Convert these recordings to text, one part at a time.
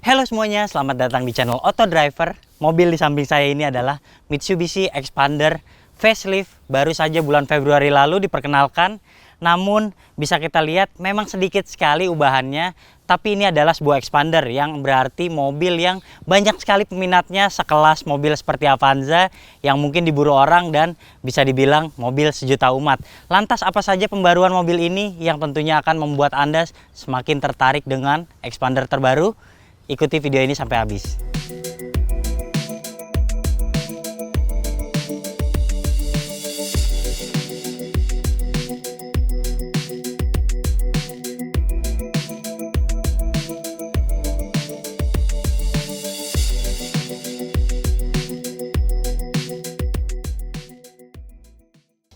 Halo semuanya, selamat datang di channel Auto Driver. Mobil di samping saya ini adalah Mitsubishi Xpander facelift, baru saja bulan Februari lalu diperkenalkan. Namun bisa kita lihat memang sedikit sekali ubahannya, tapi ini adalah sebuah Xpander yang berarti mobil yang banyak sekali peminatnya, sekelas mobil seperti Avanza yang mungkin diburu orang dan bisa dibilang mobil sejuta umat. Lantas apa saja pembaruan mobil ini yang tentunya akan membuat Anda semakin tertarik dengan Xpander terbaru? Ikuti video ini sampai habis.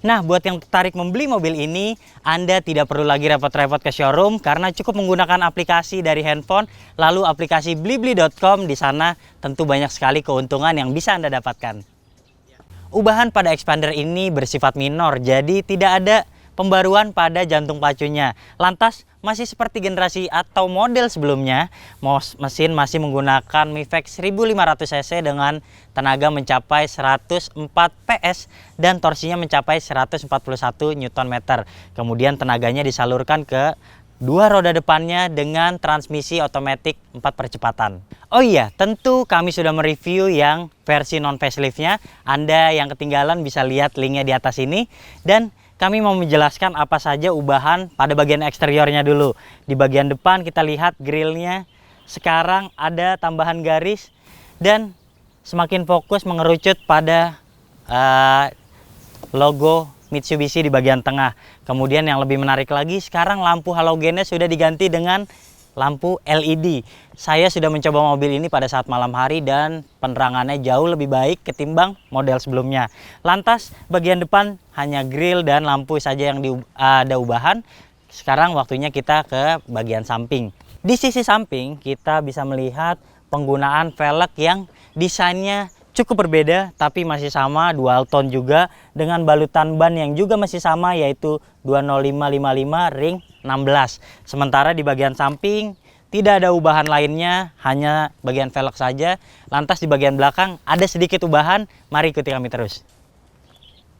Nah, buat yang tertarik membeli mobil ini, Anda tidak perlu lagi repot-repot ke showroom karena cukup menggunakan aplikasi dari handphone, lalu aplikasi blibli.com. Di sana tentu banyak sekali keuntungan yang bisa Anda dapatkan. Ubahan pada Xpander ini bersifat minor, jadi tidak ada pembaruan pada jantung pacunya. Lantas masih seperti generasi atau model sebelumnya, mesin masih menggunakan Mifex 1500 cc dengan tenaga mencapai 104 PS dan torsinya mencapai 141 Nm. Kemudian tenaganya disalurkan ke dua roda depannya dengan transmisi otomatis 4 percepatan. Oh iya, tentu kami sudah mereview yang versi non faceliftnya. Anda yang ketinggalan bisa lihat linknya di atas ini. Dan kami mau menjelaskan apa saja ubahan pada bagian eksteriornya dulu. Di bagian depan kita lihat grillnya sekarang ada tambahan garis dan semakin fokus mengerucut pada logo Mitsubishi di bagian tengah. Kemudian yang lebih menarik lagi, sekarang lampu halogennya sudah diganti dengan lampu LED. Saya sudah mencoba mobil ini pada saat malam hari dan penerangannya jauh lebih baik ketimbang model sebelumnya. Lantas bagian depan hanya grill dan lampu saja yang ada ubahan. Sekarang waktunya kita ke bagian samping. Di sisi samping kita bisa melihat penggunaan velg yang desainnya cukup berbeda tapi masih sama, dual tone juga dengan balutan ban yang juga masih sama yaitu 20555 ring 16. Sementara di bagian samping tidak ada ubahan lainnya, hanya bagian velg saja. Lantas di bagian belakang ada sedikit ubahan, mari ikuti kami terus.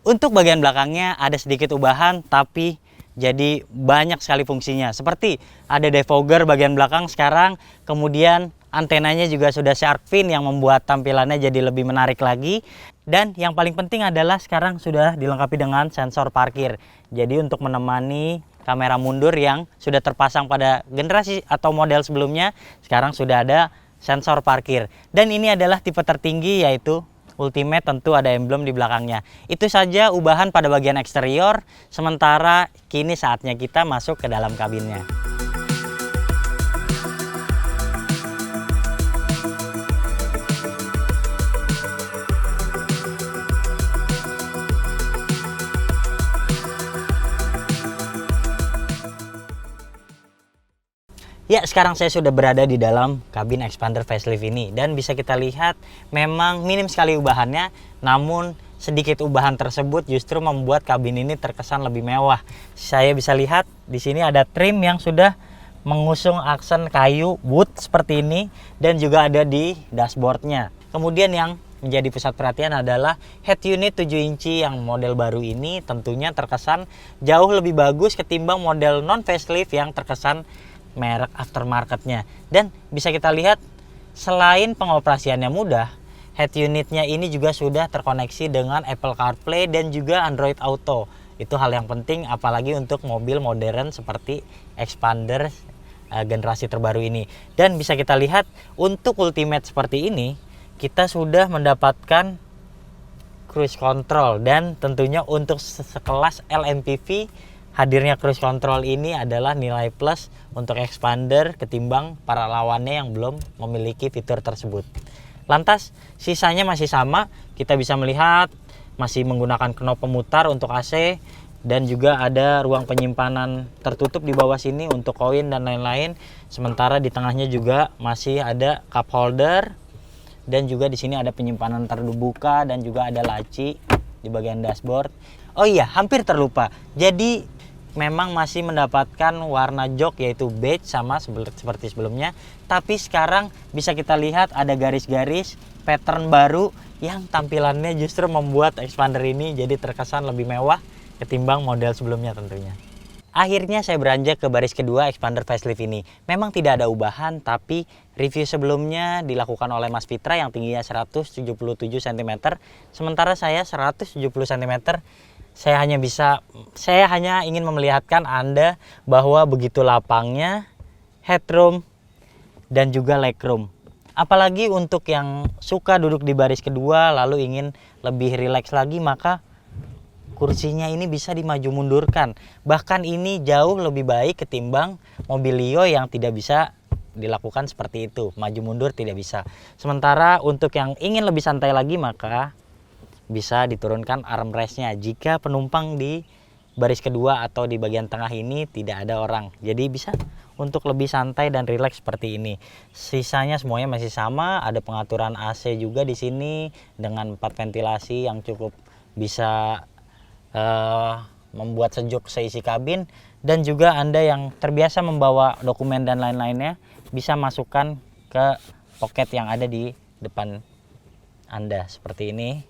Untuk bagian belakangnya ada sedikit ubahan tapi jadi banyak sekali fungsinya. Seperti ada defogger bagian belakang sekarang, kemudian antenanya juga sudah shark fin yang membuat tampilannya jadi lebih menarik lagi. Dan yang paling penting adalah sekarang sudah dilengkapi dengan sensor parkir. Jadi untuk menemani kamera mundur yang sudah terpasang pada generasi atau model sebelumnya, sekarang sudah ada sensor parkir. Dan ini adalah tipe tertinggi yaitu Ultimate, tentu ada emblem di belakangnya. Itu saja ubahan pada bagian eksterior, sementara kini saatnya kita masuk ke dalam kabinnya. Ya, sekarang saya sudah berada di dalam kabin Xpander facelift ini dan bisa kita lihat memang minim sekali ubahannya, namun sedikit ubahan tersebut justru membuat kabin ini terkesan lebih mewah. Saya bisa lihat di sini ada trim yang sudah mengusung aksen kayu wood seperti ini dan juga ada di dashboardnya. Kemudian yang menjadi pusat perhatian adalah head unit 7 inci yang model baru ini tentunya terkesan jauh lebih bagus ketimbang model non facelift yang terkesan merek aftermarketnya. Dan bisa kita lihat selain pengoperasiannya mudah, head unitnya ini juga sudah terkoneksi dengan Apple CarPlay dan juga Android Auto. Itu hal yang penting apalagi untuk mobil modern seperti Xpander generasi terbaru ini. Dan bisa kita lihat untuk Ultimate seperti ini kita sudah mendapatkan cruise control dan tentunya untuk sekelas LMPV hadirnya cruise control ini adalah nilai plus untuk Xpander ketimbang para lawannya yang belum memiliki fitur tersebut. Lantas sisanya masih sama, kita bisa melihat masih menggunakan knop pemutar untuk AC dan juga ada ruang penyimpanan tertutup di bawah sini untuk koin dan lain-lain. Sementara di tengahnya juga masih ada cup holder dan juga di sini ada penyimpanan terbuka dan juga ada laci di bagian dashboard. Oh iya, hampir terlupa. Jadi memang masih mendapatkan warna jok yaitu beige sama seperti sebelumnya, tapi sekarang bisa kita lihat ada garis-garis pattern baru yang tampilannya justru membuat expander ini jadi terkesan lebih mewah ketimbang model sebelumnya tentunya. Akhirnya saya beranjak ke baris kedua expander facelift ini. Memang tidak ada ubahan, tapi review sebelumnya dilakukan oleh Mas Fitra yang tingginya 177 cm, sementara saya 170 cm. Saya hanya ingin memperlihatkan Anda bahwa begitu lapangnya headroom dan juga legroom. Apalagi untuk yang suka duduk di baris kedua lalu ingin lebih rileks lagi, maka kursinya ini bisa dimaju mundurkan. Bahkan ini jauh lebih baik ketimbang Mobilio yang tidak bisa dilakukan seperti itu. Maju mundur tidak bisa. Sementara untuk yang ingin lebih santai lagi, maka bisa diturunkan armrestnya jika penumpang di baris kedua atau di bagian tengah ini tidak ada orang. Jadi bisa untuk lebih santai dan rileks seperti ini. Sisanya semuanya masih sama. Ada pengaturan AC juga di sini dengan 4 ventilasi yang cukup bisa membuat sejuk seisi kabin, dan juga Anda yang terbiasa membawa dokumen dan lain-lainnya bisa masukkan ke poket yang ada di depan Anda seperti ini.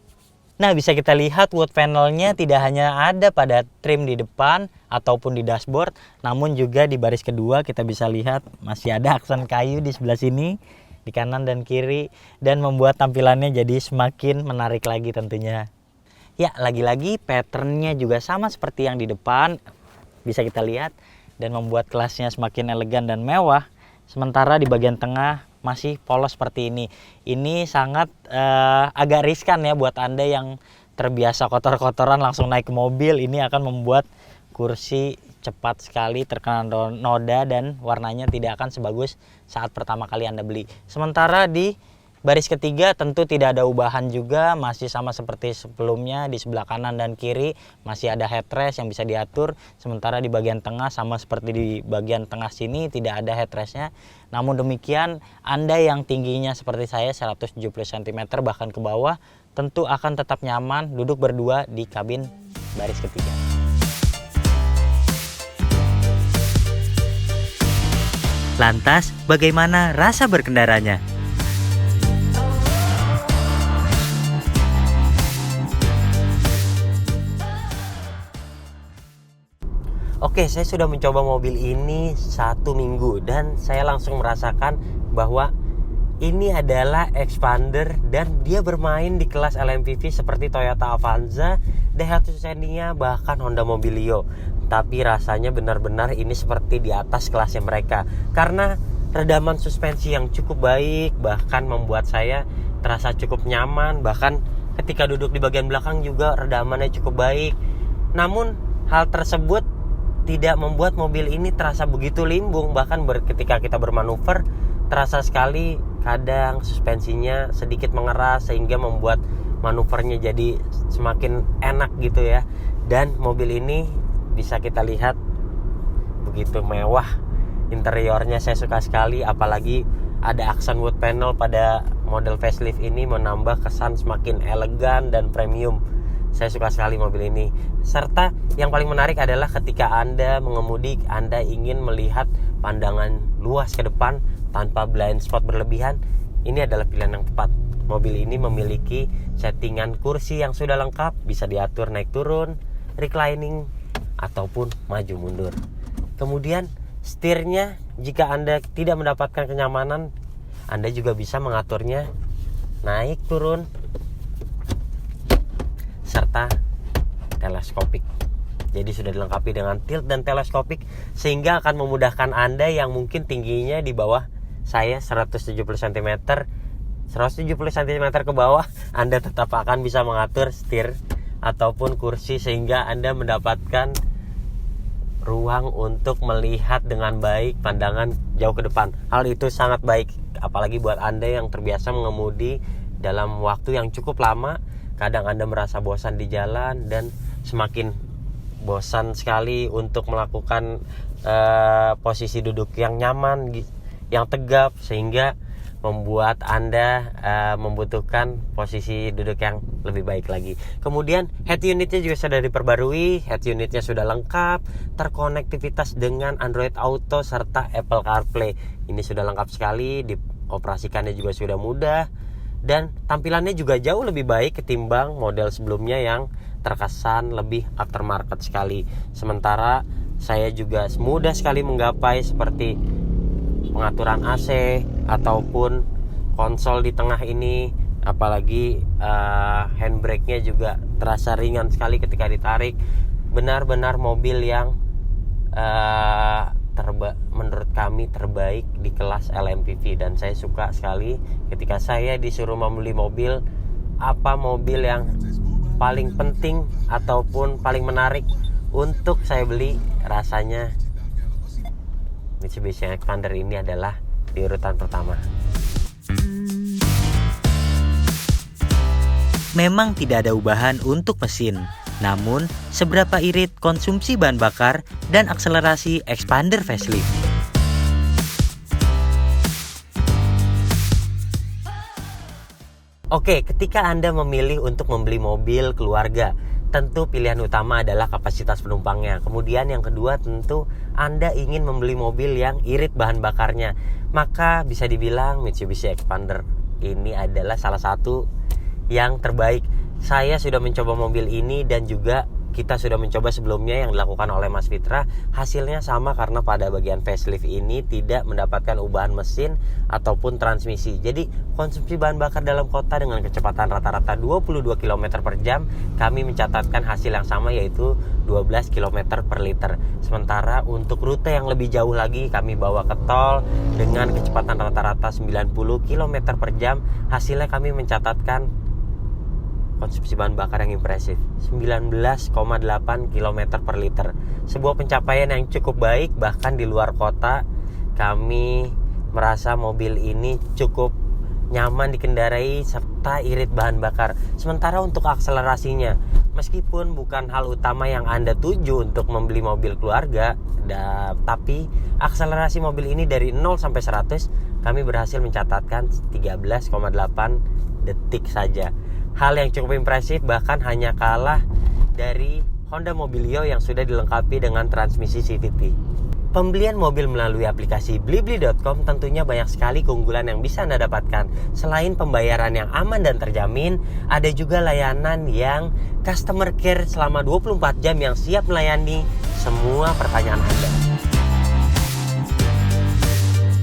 Nah, bisa kita lihat wood panelnya tidak hanya ada pada trim di depan ataupun di dashboard, namun juga di baris kedua kita bisa lihat masih ada aksen kayu di sebelah sini, di kanan dan kiri, dan membuat tampilannya jadi semakin menarik lagi tentunya. Ya, lagi-lagi patternnya juga sama seperti yang di depan, bisa kita lihat, dan membuat kelasnya semakin elegan dan mewah. Sementara di bagian tengah masih polos seperti ini. Ini sangat agak riskan ya buat Anda yang terbiasa kotor-kotoran langsung naik ke mobil. Ini akan membuat kursi cepat sekali terkena noda dan warnanya tidak akan sebagus saat pertama kali Anda beli. Sementara di baris ketiga tentu tidak ada ubahan juga, masih sama seperti sebelumnya. Di sebelah kanan dan kiri masih ada headrest yang bisa diatur. Sementara di bagian tengah sama seperti di bagian tengah sini tidak ada headrestnya. Namun demikian, Anda yang tingginya seperti saya 170 cm bahkan ke bawah tentu akan tetap nyaman duduk berdua di kabin baris ketiga. Lantas, bagaimana rasa berkendaranya? Oke, saya sudah mencoba mobil ini 1 minggu dan saya langsung merasakan bahwa ini adalah expander dan dia bermain di kelas LMPV seperti Toyota Avanza, Daihatsu Xenia, bahkan Honda Mobilio. Tapi rasanya benar-benar ini seperti di atas kelasnya mereka karena redaman suspensi yang cukup baik, bahkan membuat saya terasa cukup nyaman. Bahkan ketika duduk di bagian belakang juga redamannya cukup baik. Namun hal tersebut tidak membuat mobil ini terasa begitu limbung. Bahkan ketika kita bermanuver terasa sekali kadang suspensinya sedikit mengeras sehingga membuat manuvernya jadi semakin enak gitu ya. Dan mobil ini bisa kita lihat begitu mewah interiornya, saya suka sekali. Apalagi ada aksen wood panel pada model facelift ini menambah kesan semakin elegan dan premium. Saya suka sekali mobil ini. Serta yang paling menarik adalah ketika Anda mengemudi, Anda ingin melihat pandangan luas ke depan tanpa blind spot berlebihan. Ini adalah pilihan yang tepat. Mobil ini memiliki settingan kursi yang sudah lengkap, bisa diatur naik turun, reclining, ataupun maju mundur. Kemudian setirnya, jika Anda tidak mendapatkan kenyamanan, Anda juga bisa mengaturnya naik turun serta teleskopik. Jadi sudah dilengkapi dengan tilt dan teleskopik sehingga akan memudahkan Anda yang mungkin tingginya di bawah saya 170 cm ke bawah, Anda tetap akan bisa mengatur setir ataupun kursi sehingga Anda mendapatkan ruang untuk melihat dengan baik pandangan jauh ke depan. Hal itu sangat baik apalagi buat Anda yang terbiasa mengemudi dalam waktu yang cukup lama. Kadang Anda merasa bosan di jalan dan semakin bosan sekali untuk melakukan posisi duduk yang nyaman, yang tegap, sehingga membuat Anda membutuhkan posisi duduk yang lebih baik lagi. Kemudian head unitnya juga sudah diperbarui, head unitnya sudah lengkap, terkonektivitas dengan Android Auto serta Apple CarPlay. Ini sudah lengkap sekali, dioperasikannya juga sudah mudah, dan tampilannya juga jauh lebih baik ketimbang model sebelumnya yang terkesan lebih aftermarket sekali. Sementara saya juga mudah sekali menggapai seperti pengaturan AC ataupun konsol di tengah ini, apalagi handbrake-nya juga terasa ringan sekali ketika ditarik. Benar-benar mobil yang menurut kami terbaik di kelas LMPV, dan saya suka sekali ketika saya disuruh membeli mobil, apa mobil yang paling penting ataupun paling menarik untuk saya beli, rasanya Mitsubishi Xpander ini adalah di urutan pertama. Memang tidak ada ubahan untuk mesin, namun seberapa irit konsumsi bahan bakar dan akselerasi Xpander facelift? Oke, ketika Anda memilih untuk membeli mobil keluarga, tentu pilihan utama adalah kapasitas penumpangnya. Kemudian yang kedua, tentu Anda ingin membeli mobil yang irit bahan bakarnya. Maka bisa dibilang Mitsubishi Xpander ini adalah salah satu yang terbaik. Saya sudah mencoba mobil ini dan juga kita sudah mencoba sebelumnya yang dilakukan oleh Mas Fitra. Hasilnya sama karena pada bagian facelift ini tidak mendapatkan ubahan mesin ataupun transmisi. Jadi konsumsi bahan bakar dalam kota dengan kecepatan rata-rata 22 km per jam, kami mencatatkan hasil yang sama, yaitu 12 km per liter. Sementara untuk rute yang lebih jauh lagi, kami bawa ke tol dengan kecepatan rata-rata 90 km per jam. Hasilnya kami mencatatkan konsumsi bahan bakar yang impresif, 19,8 km per liter. Sebuah pencapaian yang cukup baik, bahkan di luar kota kami merasa mobil ini cukup nyaman dikendarai serta irit bahan bakar. Sementara untuk akselerasinya, meskipun bukan hal utama yang Anda tuju untuk membeli mobil keluarga, tapi akselerasi mobil ini dari 0 sampai 100 kami berhasil mencatatkan 13,8 detik saja. Hal yang cukup impresif, bahkan hanya kalah dari Honda Mobilio yang sudah dilengkapi dengan transmisi CVT. Pembelian mobil melalui aplikasi blibli.com tentunya banyak sekali keunggulan yang bisa Anda dapatkan. Selain pembayaran yang aman dan terjamin, ada juga layanan yang customer care selama 24 jam yang siap melayani semua pertanyaan Anda.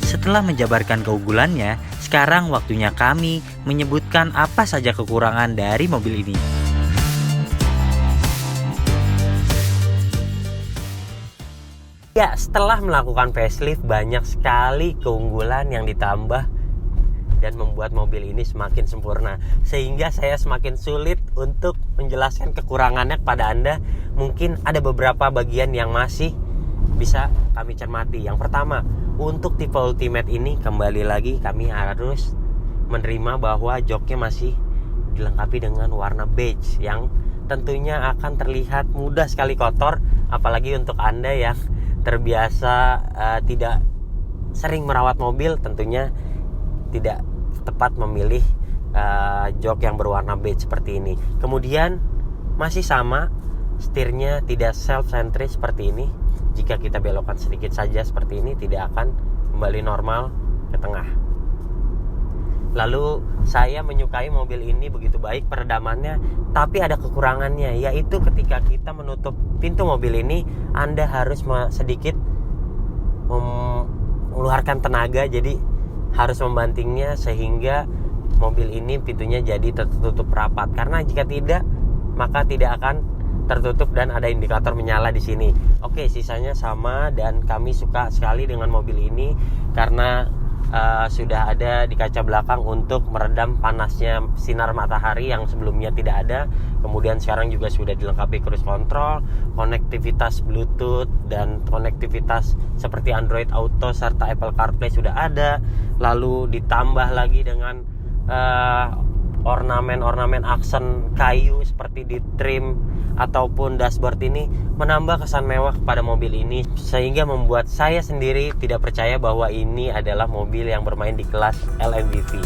Setelah menjabarkan keunggulannya, sekarang waktunya kami menyebutkan apa saja kekurangan dari mobil ini. Ya, setelah melakukan facelift, banyak sekali keunggulan yang ditambah dan membuat mobil ini semakin sempurna. Sehingga saya semakin sulit untuk menjelaskan kekurangannya kepada Anda. Mungkin ada beberapa bagian yang masih bisa kami cermati. Yang pertama, untuk tipe Ultimate ini kembali lagi kami harus menerima bahwa joknya masih dilengkapi dengan warna beige yang tentunya akan terlihat mudah sekali kotor, apalagi untuk Anda yang terbiasa tidak sering merawat mobil, tentunya tidak tepat memilih jok yang berwarna beige seperti ini. Kemudian masih sama, setirnya tidak self-centric seperti ini. Jika kita belokkan sedikit saja seperti ini, tidak akan kembali normal ke tengah. Lalu saya menyukai mobil ini begitu baik peredamannya, tapi ada kekurangannya, yaitu ketika kita menutup pintu mobil ini, Anda harus sedikit mengeluarkan tenaga, jadi harus membantingnya sehingga mobil ini pintunya jadi tertutup rapat. Karena jika tidak, maka tidak akan tertutup dan ada indikator menyala di sini. Oke, sisanya sama dan kami suka sekali dengan mobil ini karena sudah ada di kaca belakang untuk meredam panasnya sinar matahari yang sebelumnya tidak ada. Kemudian sekarang juga sudah dilengkapi cruise control, konektivitas Bluetooth dan konektivitas seperti Android Auto serta Apple CarPlay sudah ada. Lalu ditambah lagi dengan ornamen-ornamen aksen kayu seperti di trim ataupun dashboard ini menambah kesan mewah kepada mobil ini, sehingga membuat saya sendiri tidak percaya bahwa ini adalah mobil yang bermain di kelas LMPV.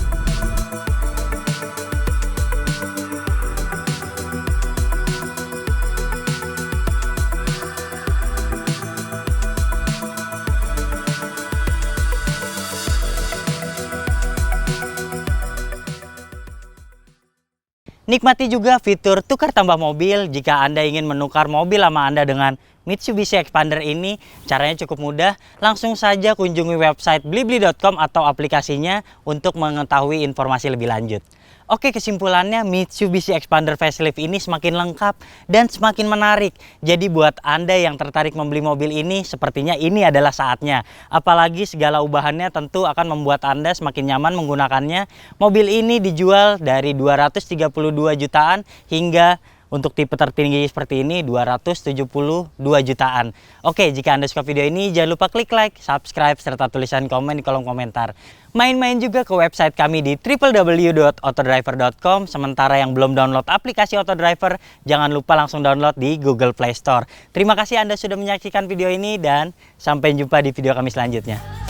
Nikmati juga fitur tukar tambah mobil. Jika Anda ingin menukar mobil lama Anda dengan Mitsubishi Expander ini, caranya cukup mudah. Langsung saja kunjungi website blibli.com atau aplikasinya untuk mengetahui informasi lebih lanjut. Oke, kesimpulannya Mitsubishi Expander facelift ini semakin lengkap dan semakin menarik. Jadi buat Anda yang tertarik membeli mobil ini, sepertinya ini adalah saatnya. Apalagi segala ubahannya tentu akan membuat Anda semakin nyaman menggunakannya. Mobil ini dijual dari 232 jutaan hingga untuk tipe tertinggi seperti ini 272 jutaan. Oke, jika Anda suka video ini jangan lupa klik like, subscribe, serta tulisan komen di kolom komentar. Main-main juga ke website kami di www.autodriver.com. Sementara yang belum download aplikasi Autodriver, jangan lupa langsung download di Google Play Store. Terima kasih Anda sudah menyaksikan video ini dan sampai jumpa di video kami selanjutnya.